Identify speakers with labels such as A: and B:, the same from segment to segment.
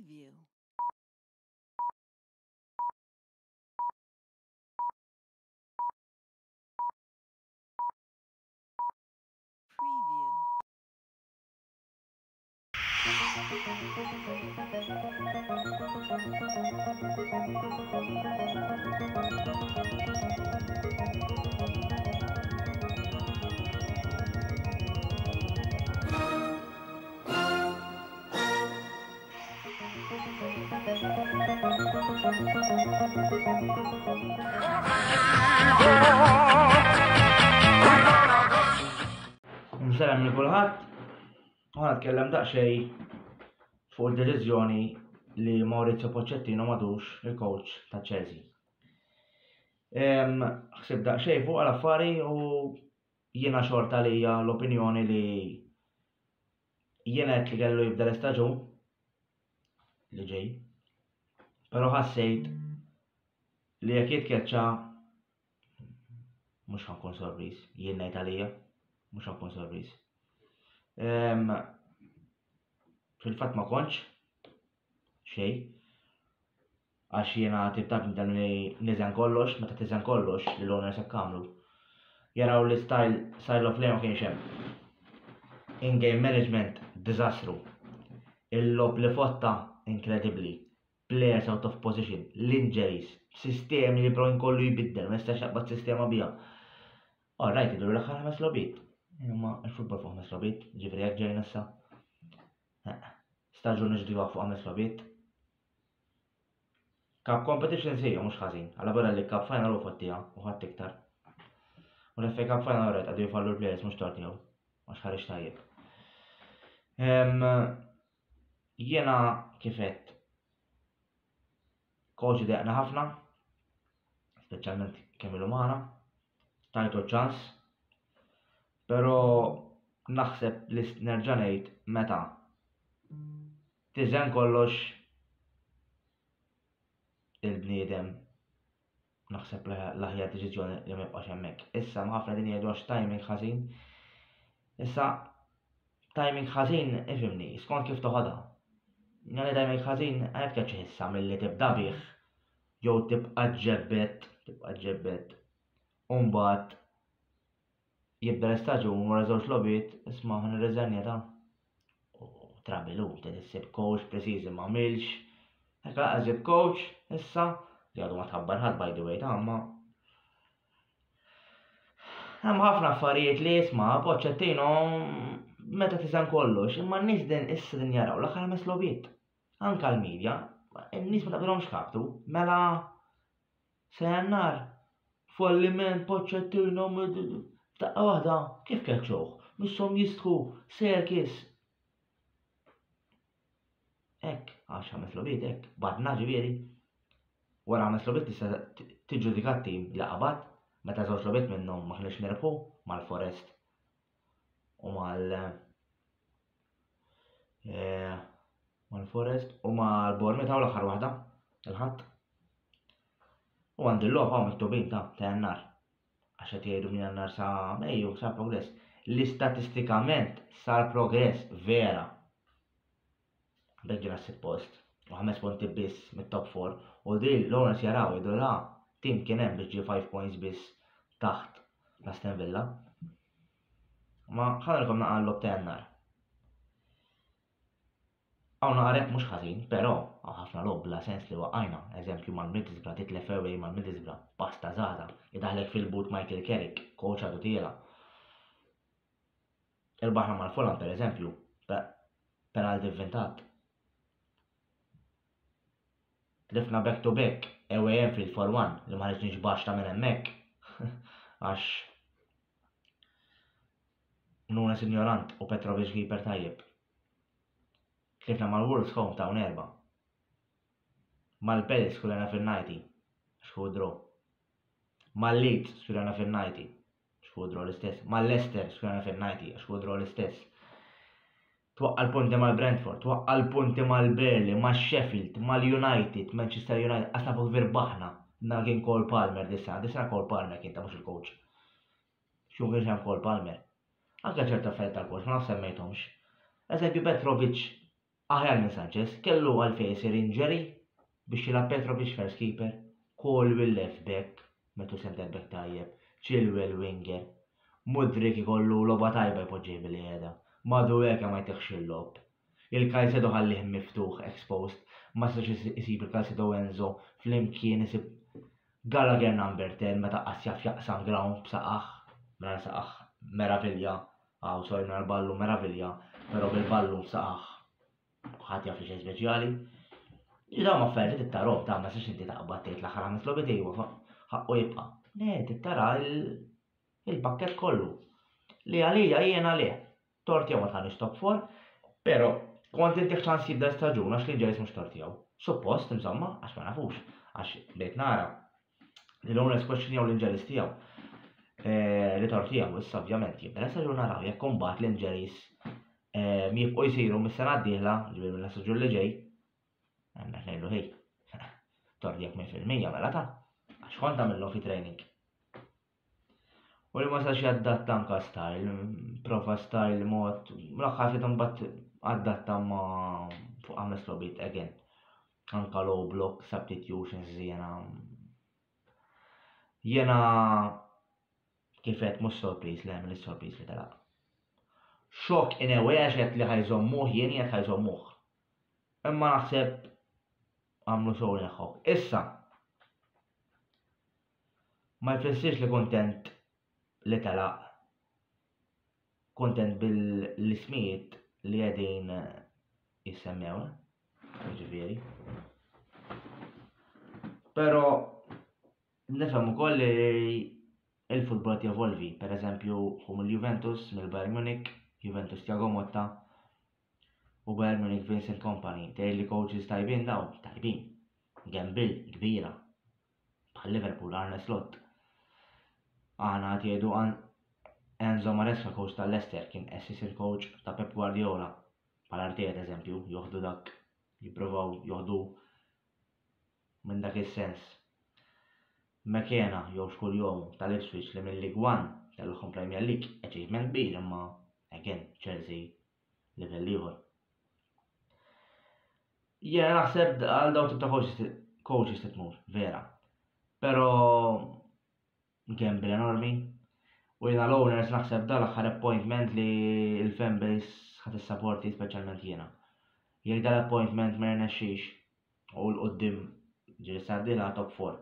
A: Preview. Preview.
B: Msalam li kulħadd, ħana tkellem daqsxejn fuq il-deċiżjoni li Maurizio Pochettino m'għadux il-coach ta' Chelsea. Ħsib daqsxejn fuq l-affari u jiena xorta lija l-opinjoni li jiena qed li kellu jibda l-istaġun li ġej, però ħassejt li jekk jitkeċċa mhux ħankun sorpriż, jien ngħid għalija mhux ħankun sorpriż. Fil-fatt ma kontx xejn għax jiena tibtab li niżen kollox, meta tiżen kollox li l-owners hekk għamlu. Jaraw li style of play ma kienx hemm. In-game management diżastru. Il-lob li fotta inkredibbli. Players out of position, l-injuries, sistemi li pro inkollu jibiddel, ma jistax jaqbad sistema biha. Alright, idur l-aħħar 5 lobiet. Imma il-futbol fuq 5 lobiet, ġifri jekk ġejna issa. Staġun ġdida fuq 5 lobiet. Cup competition sejja mhux ħażin, għal bara li cup final u fottija u ħadd iktar. U l-FA Cup final rajt għadu jfallu l-players mhux tort tiegħu, għax ħareġ tajjeb. Jiena kif għedt coach deqna ħafna, speċjalment kemm ilu magħna, tajtu ċans, però naħseb li nerġa' ngħid meta tiżen kollox il-bniedem naħseb l-aħjar deċiżjoni li ma jibqax hemmhekk. Issa ħafna din jgħidu għax timing ħażin. Issa timing ħażin ifhimni, skont kif toħodha. Jani timing ħażin qed tkeċċi issa milli tibda bih jew tibqa' ġebbet u mbagħad jibda l-istaġun wara żewġ lobiet isma' nirriżenja ta' trabilu tissib coach preċiżi ma għamilx. Hekk laqgħa coach issa li għadu ma tħabbar ħadd by the way ta' imma hemm ħafna affarijiet li isma' Pochettino meta tiżen kollox, imma n-nies din issa din jaraw l-aħħar 5 lobiet. Anke l-medja, n-nies ma taqbilhomx ħabtu, mela se jannar falliment Pochettino daqqa waħda kif keċċuh, misshom jistħu serkis. Hekk għax 5 lobiet hekk, badna ġifieri. Wara 5 lobiet tista' tiġġudika t-tim li qabad meta żewġ lobiet minnhom ma kienx nirbħu mal-Forest u mal-Forest u mal-Bournemouth hawn l-aħħar waħda il-ħadd. U għandi l-logħba miktubin ta' Jannar għax qed jgħidu minn Jannar sa Mejju sar progress. Li statistikament sar progress vera. Beġġina s-sit post u 5 punti biss mit-top 4 u din l-owners jaraw jgħidu la tim kien hemm biex ġie 5 points biss taħt l-Aston Villa. Ma ħanilkom naqra l-lob ta' Jannar. Hawn naqreb mhux ħażin, però ħafna lob bla sens li waqajna, eżempju mal-Middlesbrough titlef away mal-Middlesbrough, pasta żgħada, idaħlek fil-but Michael Carrick, coach għadu tiela. Irbaħna mal-Fulham pereżempju, penalti vvintat. Tlifna back to back, away Anfield 4-1 li ma ħriġniex baxta minn hemmhekk. Għax Nunes ignorant u Petrovic keeper tajjeb. Tlifna mal-Wolves home ta' 4. Mal-Palace skurjana fin-90 xfu draw. Mal-Leeds skurjana fin-90 xfu draw l-istess. Mal-Leicester skurjana fin-90 xfu draw l-istess. Twaqqa l-punti mal-Brentford, twaqqa l-punti mal-Burnley, mal-Sheffield, mal-United, Manchester United, għasna fuq virbaħna. Na kien Cole Palmer disna Cole Palmer kien ta' mhux il-coach. Xu kien xem Cole Palmer. Anke ċerta affarijiet tal-coach, ma naf semmejthomx. Eżempju Petrovic aħjar minn Sanchez, kellu għalfejn isir injury biex jilgħab Petrovic first keeper, Colwill left back, metu center back tajjeb, Chilwell winger, Mudryk ikollu logħba tajba jpoġġi li qiegħda, Madueke ma jtieħx il-lob. Il-Caicedo ħallih miftuħ exposed, ma sax isib il-Caicedo Enzo flimkien isib Gallagher number 10 meta qasjaf jaqsam ground b'saqaħ, mela saqaħ meravilja, sorry mela ballu meravilja, però bil-ballu b'saqaħ ħadd jaf li xejn speċjali. Dawn ma affarijiet it-tarob ta' ma sax inti taqbad tgħid l-aħħar ħames logħbiet ejwa ħaqqu jibqa'. Le tittara il-pakkett kollu. Li għalija jiena le. Torti ma tħanix top 4, però kont inti ċans jibda staġun għax l-inġeris mhux tortijaw. Suppost insomma għax ma nafux, għax bdejt nara li l-owners questionjaw l-inġeris tiegħu. Li tortijaw issa ovvjament jibda staġun naraw jekk imbagħad l-inġeris jibqgħu jsiru mis-sena d-dieħla, ġifieri mill-staġun li ġej. Għanna ngħidu hej, tordijak 100% mela ta' għax kont tagħmilhom fi training. U li ma sax jaddatta anka style, prova style mod, l-aħħar fit imbagħad adatta ma' fuq ħames logħbiet again. Anka low block, substitutions jiena kif qed mhux sorpriż li għamel is-sorpriż li telaq. Xokk in a way għax qed li ħajżommuh jien qed ħajżommuh. Imma naħseb għamlu xogħol neħħu. Issa ma jfissirx li kontent li telaq, kontent bil-ismijiet li qegħdin jissemmew, ġifieri. Però nifhem ukoll li il-futbol qed jevolvi, pereżempju hu mill-Juventus, mill-Bayern Munich, Juventus Thiago Motta, u Bayern Munich Vincent Kompany, daily coaches tajbin daw, tajbin. Gambil, kbira. Bħal Liverpool, Arne Slot. Għana għatjedu Enzo Maresca, coach tal-Leicester, kien assistant coach ta' Pep Guardiola. Bħal Arteta eżempju, joħdu dak, jipprovaw joħdu minn dak is-sens. McKenna, jew xkull jom tal-Ipswich li minn League One, tal-ħom Premier League, achievement kbir, imma again, Chelsea, level ieħor. Jena naħseb għal daw tip ta' coaches titmur, vera. Pero gamble enormi. U jena l-owners naħseb dal-aħħar appointment li l-fanbase ħat is-supporti speċjalment jena. Jek dal-appointment ma rnexxix u l-qoddim ġiri sardina top 4.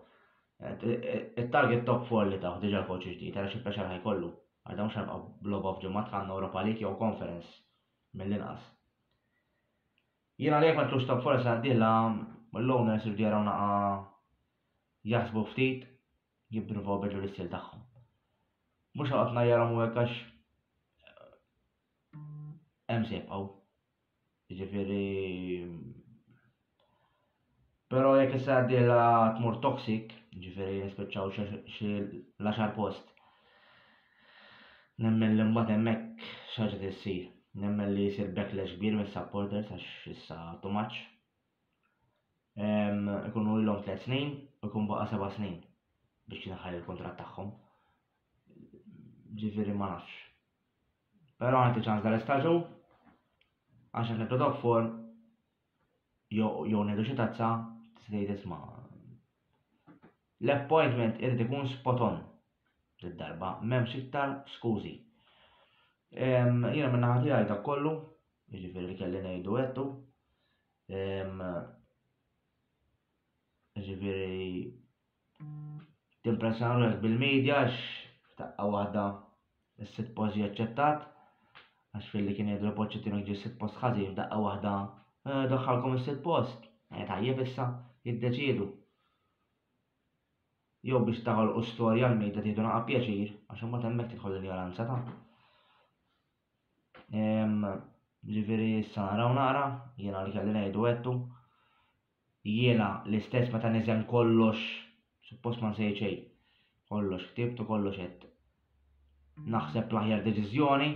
B: Il-target top 4 li taħ diġa l-coach ġdid, għara xi pressure ħajkollu. Għadda mhux ħabqa' blob of ġimgħat ħanna Europa League jew Conference mill-inqas. Jiena li ma tlux top 4 sa għaddilla l-owners irdu jaraw naqa jaħsbu ftit jippruvaw bidlu l-istil tagħhom. Mhux ħaqgħodna jaraw hekk għax hemm se jibqgħu. Jiġifieri però jekk issa għaddilla tmur toxic, jiġifieri nispiċċaw xi l-10 post. Nemmen li mbagħad hemmhekk xi ħaġa tissir. Nemmen li jisir backlash kbir mis-supporters għax issa too much. Ikunu ilhom 3 snin u jkun baqa' 7 snin biex jinaħħal il-kontratt tagħhom. Ġifieri ma nafx. Però għandi ċans dal-istaġu għax qed top 4 jew ngħidu xi tazza tista' tisma' l-appointment irid ikun spot on lid-darba, m'hemmx iktar skużi. Jiena minn naħa tiegħi dak kollu, jiġifieri li kelli ngħidu għedtu. Jiġifieri timpressjoni ruħek bil-medja għax f'daqqa waħda is-sitt post ġie aċċettat, għax fil-li kien jgħidu l-Pochettino jiġi sitt post ħażin f'daqqa waħda daħħalkom is-sitt post. Tajjeb issa jiddeċiedu. Jew biex taħolqu storja l-mejda tieħdu naqa' pjaċir għax imbagħad hemmhekk tidħol l-ignoranza ta'. Ġifieri issa naraw nara, jiena li kelli ngħidu għedtu. Jiena l-istess meta niżem kollox, suppost ma nsejt xejn. Kollox ktibtu kollox qed naħseb l-aħjar deċiżjoni.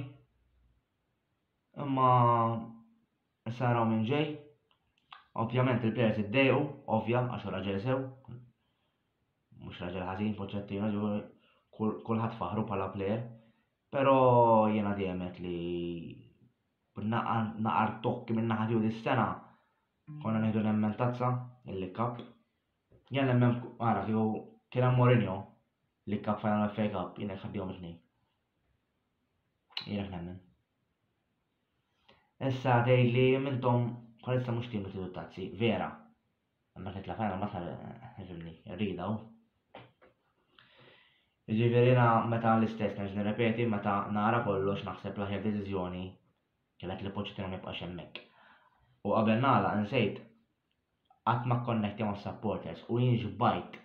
B: Imma issa naraw minn ġej. Ovvjament il-plejers iddejqu, ovvja għax hu raġel sew. Mhux raġel ħażin Pochettino, kulħadd faħru bħala plejer. Però jiena dejjem qed li naqar tokki minn naħa tiegħu dis-sena. Konna nieħdu nemmen tazza, il-Cup. Jien nemmen ara kien hemm Mourinho li Cup final FA Cup, jien ħaddihom it-tnejn. Jien nemmen. Issa tgħidli minnhom bħalissa mhux tim li tidu tazzi, vera. Imma titla' final ma fimni, rrida hu. Jiġifieri meta l-istess nerġa' nirrepeti meta nara kollox naħseb l-aħjar deċiżjoni kienet li Pochettino ma jibqax hemmhekk. U qabel nagħlaq nsejt qatt ma kkonnetti ma' supporters u jien ġbajt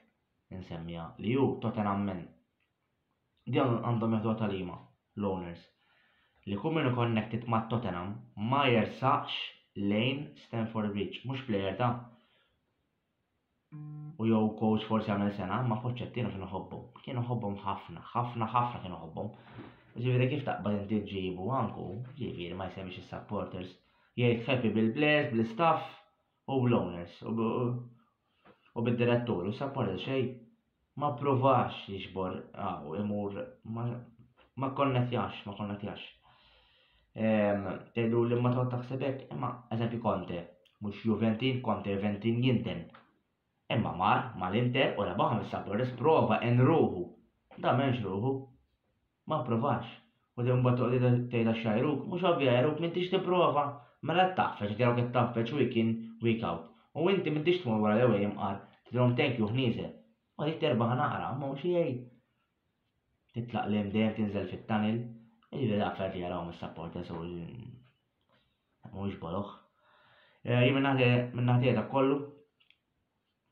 B: insemmija li hu Tottenham men. Din għandhom jaħdu talima l-owners li kull min connected ma' Tottenham ma jersaqx lejn Stamford Bridge, mhux plejer ta' u jew coach forsi għamel sena, ma Pochettino kienu ħobbhom. Kienu ħobbhom ħafna kienu ħobbhom. Ġifieri kif taqbad inti tġibu anku, ġifieri ma jsemmix is-supporters. Jgħid happy bil-players, bil-staff u bl-owners u bid-direttur u supporters xejn ma pprovax jiġbor imur ma konnettjax. Tgħidu li ma toqgħod taħseb hekk, imma eżempju Conte, mhux Juventin, Conte Juventin jinten. Imma mal-Inter u rebaħ mis-supporters prova enruħu. Da m'hemmx ruħu. Ma provax. U din mbagħad toqgħod tgħidha xajruk, mhux ovvja jruk m'intix tipprova. Mela taffeċ, tirawk qed taffeċ week in, week out. U inti m'intix tmur wara l-ewwel imqar, tidhom thank you ħnieżel. U dik terbaħ naqra, ma mhux jgħid. Titlaq lejn dejjem tinżel fit-tunnel, jiġifieri affarijiet li jaraw mis-supporters u mhuwiex boloħ. Jien minn naħa dak kollu.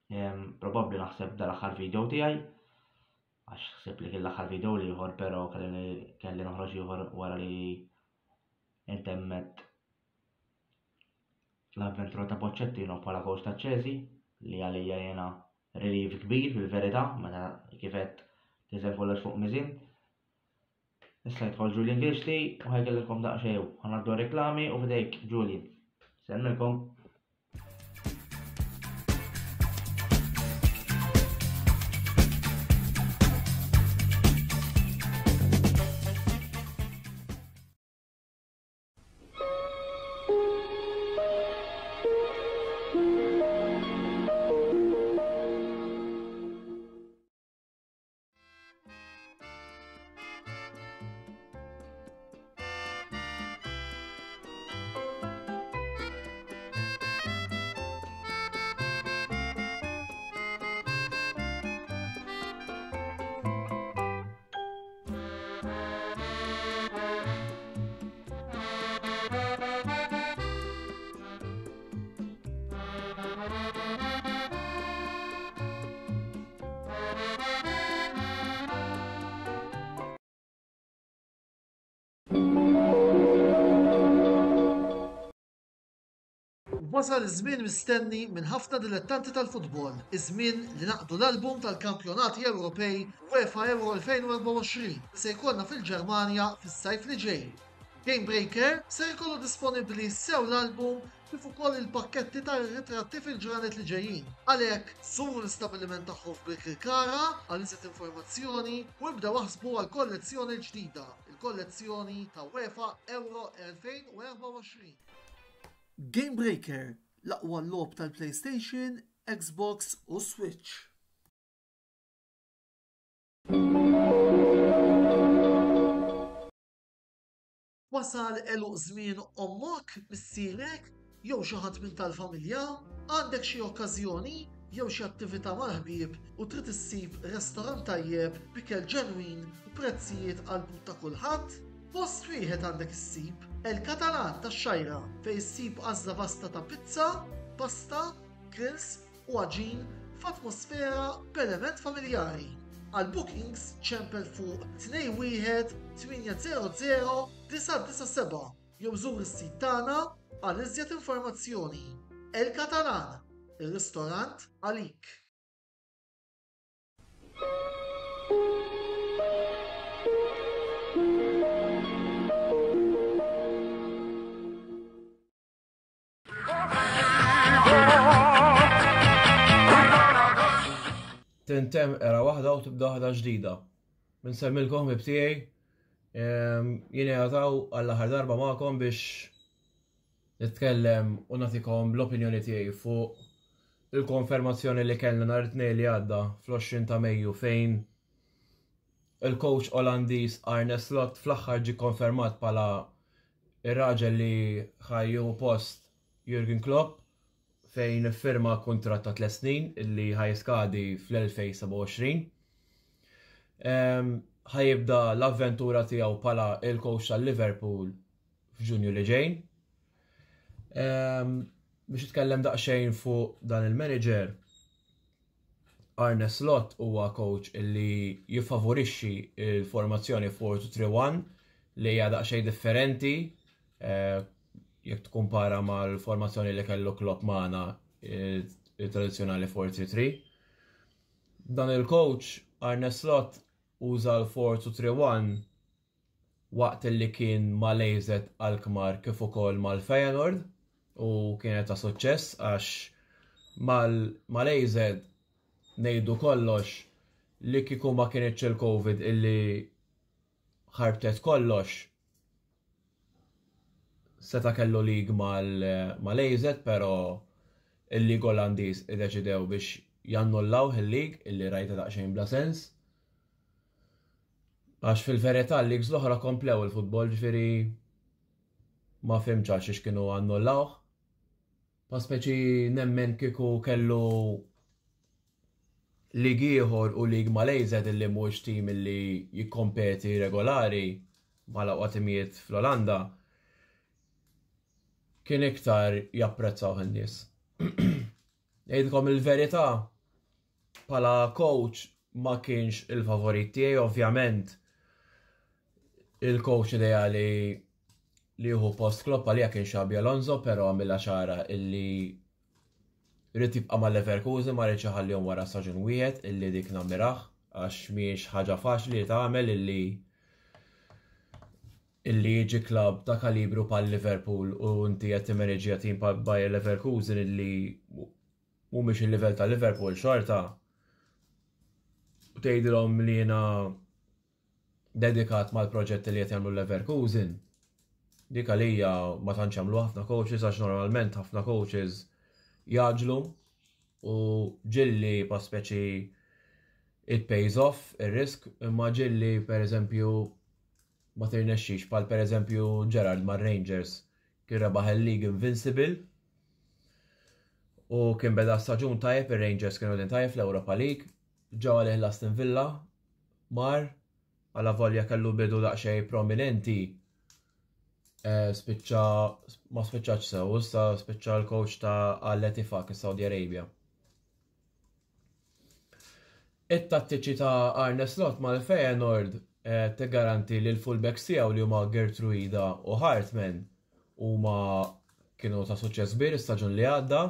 B: Probabbli naħseb dal-aħħar video tiegħi. Għax ħseb li kien l-aħħar video li ieħor, però kelli noħroġ ieħor wara li intemmet l-avventura ta' Pochettino bħala coach ta' Chelsea li għalija jiena relief kbir fil-verità meta kif qed tiżel kollox fuq miżin. Issa jidħol Julian Gilsty u ħajkellilkom daqsxejn ħanaddu reklami u f'dejk Julian. Semmilkom.
A: Wasal iż-żmien mistenni minn ħafna dilettanti tal-futbol, iż-żmien li naqdu l-album tal-Kampjonati Ewropej UEFA Euro 2024 se jkollna fil-Ġermanja fis-sajf li ġej. Game Breaker se jkollu disponibbli sew l-album kif ukoll il-pakketti tar-ritratti fil-ġranet li ġejjin. Għalhekk żuru l-istabbiliment tagħhom f'Birkirkara għal iżjed informazzjoni u ibdew waħsbu għal kollezzjoni ġdida, il-kollezzjoni ta' UEFA Euro 2024. Game Breaker, l-aqwa logħob tal-PlayStation, Xbox u Switch. Wasal eluq żmien ommok, missierek, jew xi ħadd minn tal-familja, għandek xi okkażjoni jew xi attività mal-ħbieb u trid issib restorant tajjeb bikel ġenwin u prezzijiet qalbu ta' kulħadd? Post wieħed għandek issib El-Katalan tax-Xajra fejn issib għażla vasta ta' pizza, pasta, grills u għaġin f'atmosfera b'element familjari. Għal bookings ċempel fuq 21 800 997 jew żur is-sit tagħna għal iżjed informazzjoni. El-Katalan, ir-ristorant għalik.
C: Tintem era waħda u tibda waħda ġdida. Nsemmilkom bibtiegħi jien jagħtaw għall-aħħar darba magħkom biex nitkellem u nagħtikom l-opinjoni tiegħi fuq il-konfermazzjoni li kellna nhar it-tnejn li għadda fl-20 ta' Mejju fejn il-coach Olandiż Arne Slot fl-aħħar ġie konfermat bħala ir-raġel li ħajju post Jurgen Klopp fejn iffirma kuntratt ta' 3 snin illi ħajskadi fl-2027. Ħajibda l-avventura tiegħu bħala il-coach tal-Liverpool f'Ġunju li ġej. Biex nitkellem daqsxejn fuq dan il-manager, Arne Slot huwa coach illi jiffavorixxi il-formazzjoni 4-2-3-1 li hija daqsxejn differenti jekk tkumpara mal-formazzjoni li kellu Klopp magħna il-tradizzjonali 4-3-3. Dan il-coach Arne Slot uża l-4-2-3-1 waqt li kien mal-AZ Alkmaar kif ukoll mal-Feyenoord u kienet ta' suċċess għax mal-AZ ngħidu kollox li kieku ma kienitx il-Covid illi ħarbtet kollox seta' kellu lig mal-AZ, però il-lig Olandiż iddeċidew biex jannullaw il-lig illi rajta daqsxejn bla sens. Għax fil-verità l-ligs l-oħra komplew il-futbol ġifieri ma fimx għax ix kienu annullawh. Pa speċi nemmen kieku kellu lig ieħor u lig mal-AZ illi mhux tim illi jikkompeti regolari bħala timijiet fl-Olanda kien iktar japprezzaw in-nies. Ngħidilkom il-verità bħala coach ma kienx il-favorit tiegħi, ovvjament il-coach ideali li jieħu post Klopp għalija kien Xabi Alonso, però għamilha ċara illi rrid jibqa' mal-Leverkusen ma rridx iħallihom wara staġun wieħed illi dik nammiraħ għax mhijiex ħaġa faċli li tagħmel illi jiġi klabb ta' kalibru bħal Liverpool u inti qed timmaneġġja tim bħal Bayer Leverkusen illi mhumiex il-livell ta' Liverpool xorta u tgħidilhom li jiena dedikat mal-proġett li qed jagħmlu Leverkusen. Dik għalija ma tantx jagħmlu ħafna coaches għax normalment ħafna coaches jaġlu u ġilli pa speċi it pays off ir-risk imma ġilli pereżempju ma tirnexxix bħal pereżempju Gerrard mar-Rangers kien rebaħ il-League Invincible u kien beda staġun tajjeb ir-Rangers kienu din tajjeb fl-Europa League ġew għalih l-Aston Villa mar għala volja kellu bidu daqsxejn prominenti ma spiċċax sew, issa spiċċa l-coach ta' Al-Ettifaq is-Saudi Arabia. It-tattiċi ta' Arne Slot mal-Feyenoord tiggaranti li l-fullbacks tiegħu li huma Gertruida u Hartman huma kienu ta' suċċess kbir istaġun li għadda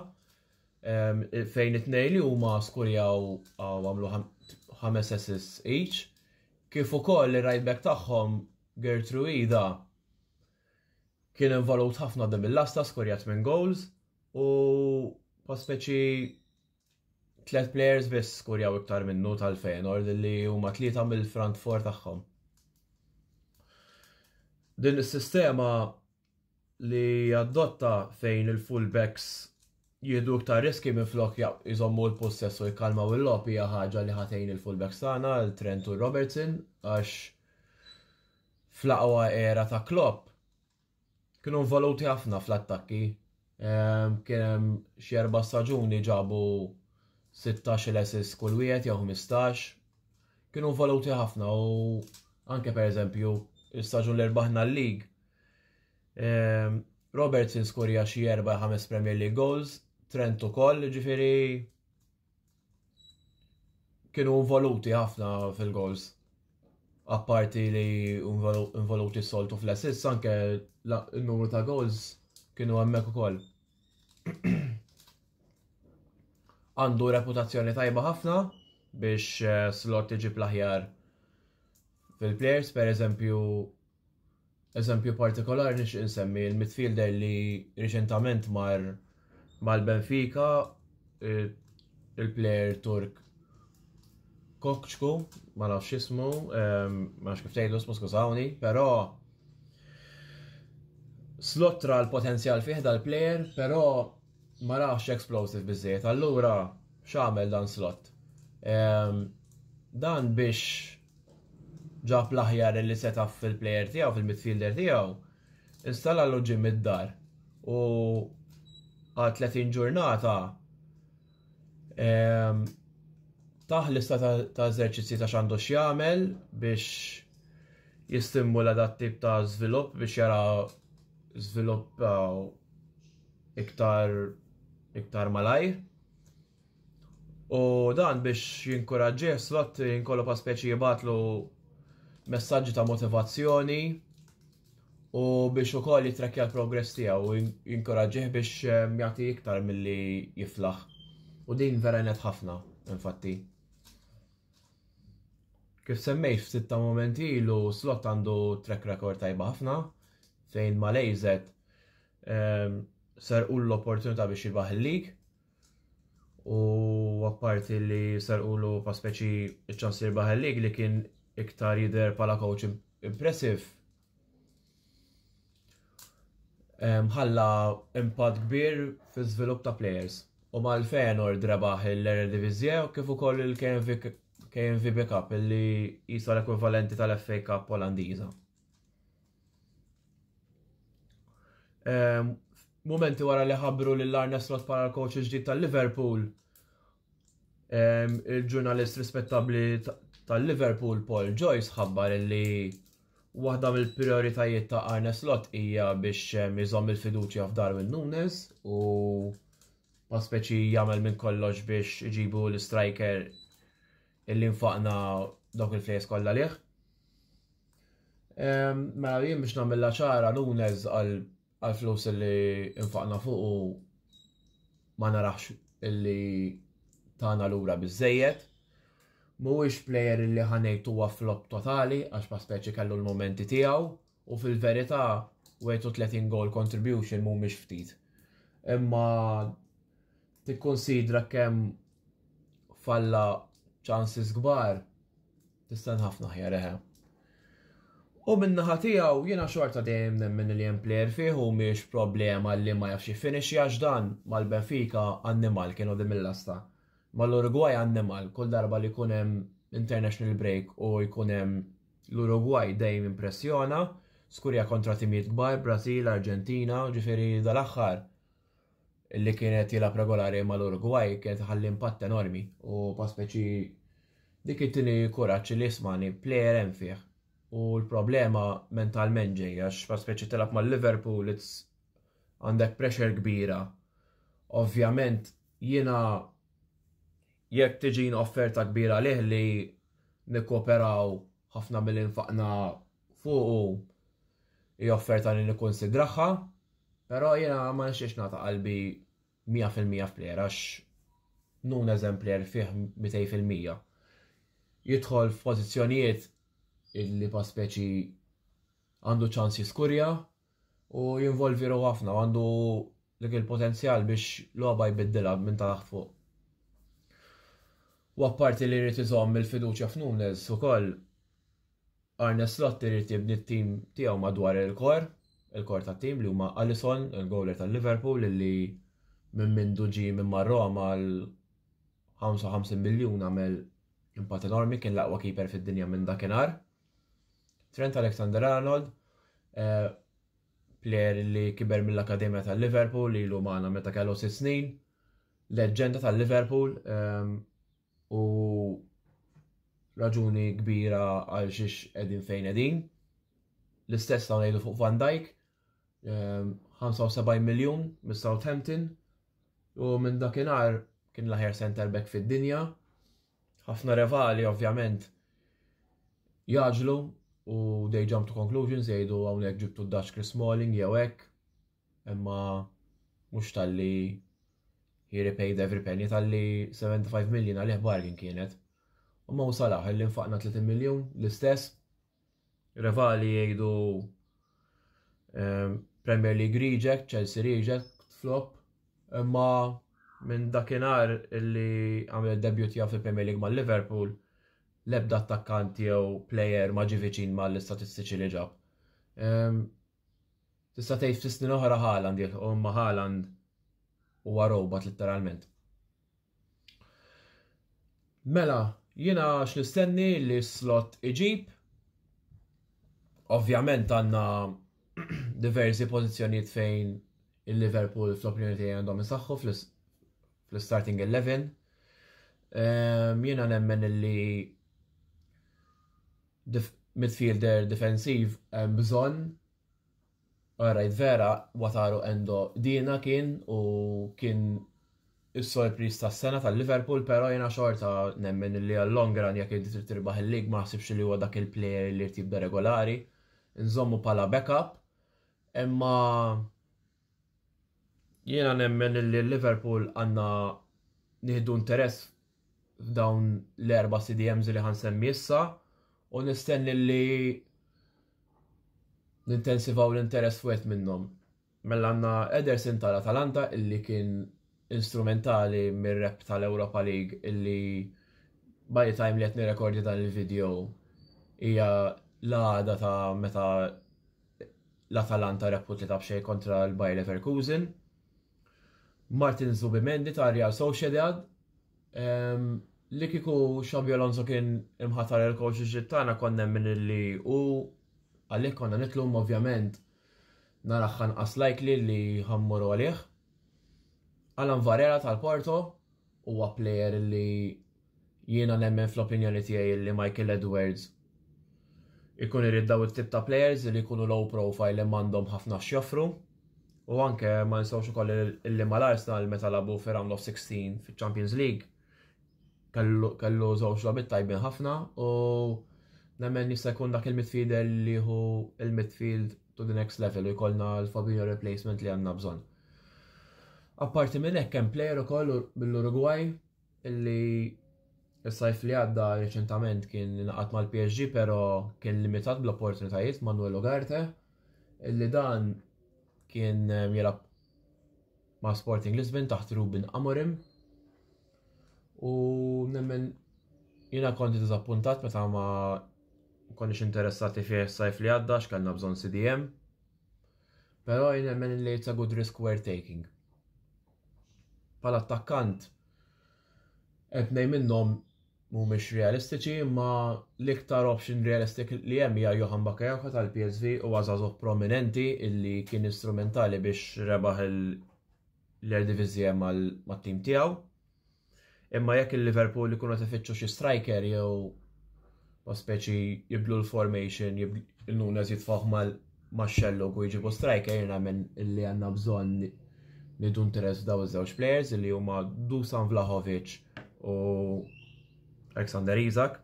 C: fejn it-tnejn li huma skurjaw għamlu 5 assists each kif ukoll ir-right back tagħhom Gertruida kien involut ħafna dim il-lasta skorjat minn goals u pa speċi 3 players biss skorjaw iktar minnu tal-Feyenoord li huma 3 mill-front four tagħhom. Din is-sistema li adotta fejn il-fullbacks jieħdu iktar riski minflok jżommu l-possess u jkalmaw il-logħb hija ħaġa li ħatejn il-fullbacks tagħna, il-Trent u Robertson, għax fl-aqwa era ta' Klopp kienu involuti ħafna fl-attakki. Kien hemm xi 4 staġuni ġabu 16 assist kull wieħed jew 15. Kienu involuti ħafna u anke pereżempju il-staġun li rbaħna l-lig. Robertson skorja xi 4-5 Premier League goals, Trent ukoll, ġifieri kienu involuti ħafna fil-goals. Apparti li involuti s-soltu fl-assists, anke il-numru ta' goals kienu hemmhekk ukoll. Għandu reputazzjoni tajba ħafna biex Slot iġib l-aħjar fil-players, pereżempju eżempju partikolari nixtieq insemmi il-midfielder li riċentament mal-Benfica il-player Turk Kokċku, ma nafx ismu, ma nafx kif tgħidu ismu skużawni, però Slot ra l-potenzjal fih dal-player, però ma raħx explosive biżżejjed. Allura x'għamel dan Slot? Dan biex ġab l-aħjar li seta fil-player tiegħu, fil-midfielder tiegħu, installa l-ġim id-dar. U għal 30 ġurnata taħ lista ta' eżerċizzi ta' x'għandu x'jagħmel biex jistimula dat tip ta' żvilupp biex jara żvilupp iktar malajr. U dan biex jinkoraġġih Slot jinkollu pa' speċi jibatlu messaġġi ta' motivazzjoni u biex ukoll jitrekkja l-progress tiegħu u jinkoraġġih biex jagħti iktar milli jiflaħ. U din vera net ħafna, infatti. Kif semmejt f'sitta momenti ilu Slot għandu track record tajba ħafna fejn ma' lejzet serqu l-opportunità biex jirbaħ il-lig u apparti li serqu pa' speċi ċans jirbaħ il-lig li kien iktar jidher bħala coach impressive. Ħalla impatt kbir fiż-żvilupp ta' players. U mal-Feyenoord rebaħ l-Eredivisie u kif ukoll il-KNVB Cup illi jisa l-ekwivalenti tal-FA Cup Olandiża. Momenti wara li ħabbru lil Arne Slot bħala l-coach ġdid tal-Liverpool, il-ġurnalist rispettabbli tal-Liverpool Paul Joyce ħabbar illi waħda mill-prioritajiet ta' Arne Slot hija biex jżomm il-fiduċja f'Darwin Núñez u ma' speċi jagħmel minn kollox biex iġibu l-striker illi nfaqna dawk il-flejs kollha lih. Mela jien biex nagħmilha ċara Núñez għal flus illi nfaqna fuq u ma narax illi tagħna lura biżżejjed. Mhuwiex plejer illi ħanejt huwa flop totali għax ma speċi kellu l-momenti tiegħu u fil-verità 30 goal contribution mhumiex ftit. Imma tikkonsidra kemm falla chances kbar tista' ħafna ħjar eħe. U min-naħa tiegħu jiena xorta dejjem nemmen li hemm plejer fih u mhix problema li ma jafx jiffinixxi għax dan mal-Benfica annimal kienu dim il-lasta. Mal-Uruguay annimal, kull darba li jkun hemm international break u jkun hemm l-Uruguay dejjem impressjona, skurja kontra timijiet kbar, Brażil, Arġentina, ġifieri dal-aħħar illi kienet jilab regolari mal-Uruguay kienet ħalli impatt enormi u pa' speċi dik it-tieni kuraġġ li jismani plejer hemm fih. U l-problema mentalment ġej għax pa' speċi tilab mal-Liverpool għandek pressure kbira. Ovvjament jiena jekk tiġin offerta kbira lih li nikkooperaw ħafna mill-infaqna fuqu hija offerta li nikkonsidraħħa. Pero jiena ma nixtiex nagħta qalbi 100% f'plejer għax Núñez plejer fih 200%. Jidħol f'pożizzjonijiet illi pa' speċi għandu ċans jiskurja u jinvolvi ruħu ħafna u għandu dik il-potenzjal biex logħba jbiddilha minn taħt fuq. U apparti li jrid iżomm il-fiduċja f'Núñez ukoll Arne Slot irid jibni t-tim tiegħu madwar il-kor tat-tim li huma Alisson, il-goaler tal-Liverpool illi minn mindu ġi minn Roma għal 55 miljun għamel impatt enormi, kien l-aqwa keeper fid-dinja minn dakinhar. Trent Alexander-Arnold, plejer li kiber mill-Akademja tal-Liverpool li ilu magħna meta kellu 6 snin, leġġenda tal-Liverpool u raġuni kbira għal xiex qegħdin fejn qegħdin. L-istess ta' ngħidu fuq Van Dijk, 75 miljun mis Southampton u minn dakinhar kien l-aħjar center back fid-dinja. Ħafna rivali ovvjament jaġlu u they jump to conclusions jgħidu hawnhekk ġibtu d-Dutch Chris Smalling jew hekk, imma mhux talli he repaid every penny talli 75 miljun għalih bargain kienet. U Mo Salah illi nfaqna 30 miljun l-istess. Rivali jgħidu Premier League reject, Chelsea reject, flop, imma minn dakinhar illi għamel debut tiegħu fil-Premier League mal-Liverpool l-ebda attakkant jew plejer ma ġie viċin mal-istatistiċi li ġab. tista' tgħid ftit snin oħra Haaland jekk imma Haaland huwa robot literalment. Mela, jiena x'nistenni li slot iġib. Ovvjament għandna diversi pożizzjonijiet fejn il-Liverpool fl-opinjoni tiegħi għandhom isaħħu fl-starting 11. Jiena nemmen li midfielder defensiv hemm bżonn. Alright, vera Wataru Endo dina kien is-sorpriż tas-sena tal-Liverpool, però jiena xorta nemmen li għall-long run jekk inti trid tirbaħ il-lig ma ħsibx li huwa dak il-plejer li tibda regolari. Nżommu bħala backup, imma jiena nemmen li Liverpool għandna nieħdu interess f'dawn l-4 CDMs li ħansemmi issa u nistenni li nintensivaw l-interess fuq minnhom. Mela għandna Ederson tal-Atalanta illi kien instrumentali mir-rep tal-Europa League illi by the time li qed nirrekordja dan il-video hija l-għada ta' meta l-Atalanta rebħu 3-0 kontra l-Bayer Leverkusen. Martin Zubimendi ta' Real Sociedad. Li kieku Xabi Alonso kien imħatar il-coach ġittana konna minn li u għallik konna nitlum ovvjament naraħħan likely li ħammuru għalih. Alan Varela tal-Porto huwa player li jiena nemmen fl-opinjoni tiegħi li Michael Edwards ikun irid daw it-tip ta' players li jkunu low profile li m'għandhom ħafna x'joffru. U anke ma nistgħux ukoll illi mal-Arsenal meta labu fi round of 16 fiċ-Champions League kellu żewġ logħbiet tajbin ħafna u nemmen jista' jkun dak il-midfielder li hu il-midfield to the next level u jkollna l-Fabinho replacement li għandna bżonn. Apparti minn hekk hemm plejer ukoll mill-Uruguay illi is-sajf li għadda reċentament kien ingħaqad mal-PSG però kien limitat bl-opportunitajiet Manuel Ugarte illi dan kien jilgħab ma' Sporting Lisbon taħt Ruben Amorim u nemmen jiena kont diżappuntat meta ma konniex interessati fih is-sajf li għadda x'kellna bżonn CDM però jien nemmen li it's a good risk we're taking. Bħala attakkant qed ngħid minnhom mhumiex realistiċi imma l-iktar option realistic li hemm hija Johan Bakayoko tal-PSV u għażagħżugħ prominenti illi kien istrumentali biex rebaħ l-Eredivisie mat-tim tiegħu. Imma jekk il-Liverpool ikunu qed ifittxu xi striker jew speċi jibdlu l-formation, il-Nunes jitfgħu max-Xellug u jġibu striker jiena minn illi għandna bżonn nidu interess daw iż-żewġ players li huma Dusan Vlahovic u Alexander Isak.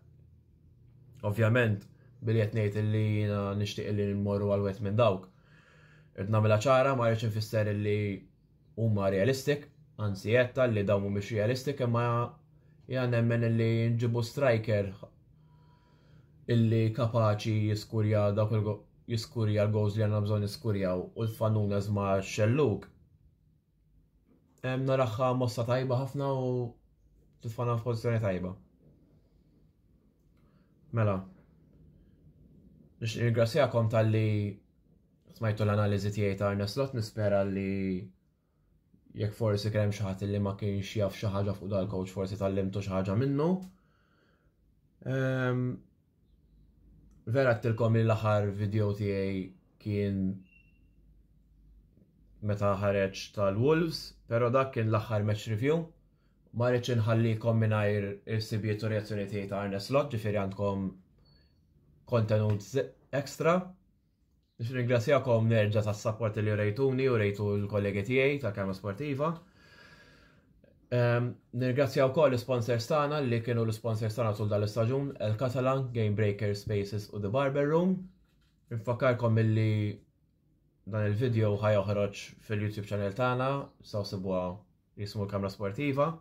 C: Ovvjament billi qed ngħid illi jiena nixtieq illi nmorru għal wieħed minn dawk. Irid nagħmilha ċara ma rridx infisser illi huma realistic, anzi jetta li dawn mhumiex realistic imma jiena nemmen illi nġibu striker illi kapaċi jiskurja dawk jiskurja l-goals li għandna bżonn jiskurjaw u l-Nunes ma' Xellug. Naraħħa mossa tajba ħafna u titfana f'pożizzjoni tajba. Mela, nirringrazzjakom tal-li smajtu l-analiżi tiegħi ta' Arne Slot, nispera li jekk forsi kien hemm xi ħadd li ma kienx jaf xi ħaġa fuq dal-coach forsi tallimtu xi ħaġa minnu. Vera għedtilkom li l-aħħar video tiegħi kien meta ħareġ tal-Wolves, pero dak kien l-aħħar match review. Ma rridx inħallikom mingħajr is-sibiet u reazzjoni tiegħi ta' Arne Slot, ġifieri għandkom kontenut ekstra. Biex ringrazzjakom nerġa' tas-support li rejtuni u rejtu l-kollegi tiegħi ta' Kelma Sportiva. Nirgrazzjaw wkoll l-sponsors tagħna li kienu l-sponsors tagħna tul dal-istaġun, El-Catalan, Game Breaker Spaces u The Barber Room. Nfakkarkom milli dan il-video ħajoħroġ fil-YouTube channel tagħna, saw sibuha jismu l-Kamra Sportiva.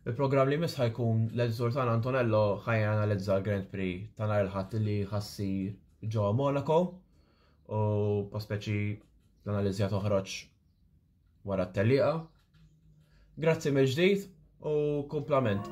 C: Il-programm li mis ħajkun l-editor tagħna Antonello ħajanalizza l-Grand Prix ta' nhar il-ħadd li ħassir ġewwa Monaco u pospeċi l-analiżja toħroġ wara t-tellieqa. Grazzi mill-ġdid u kumplament.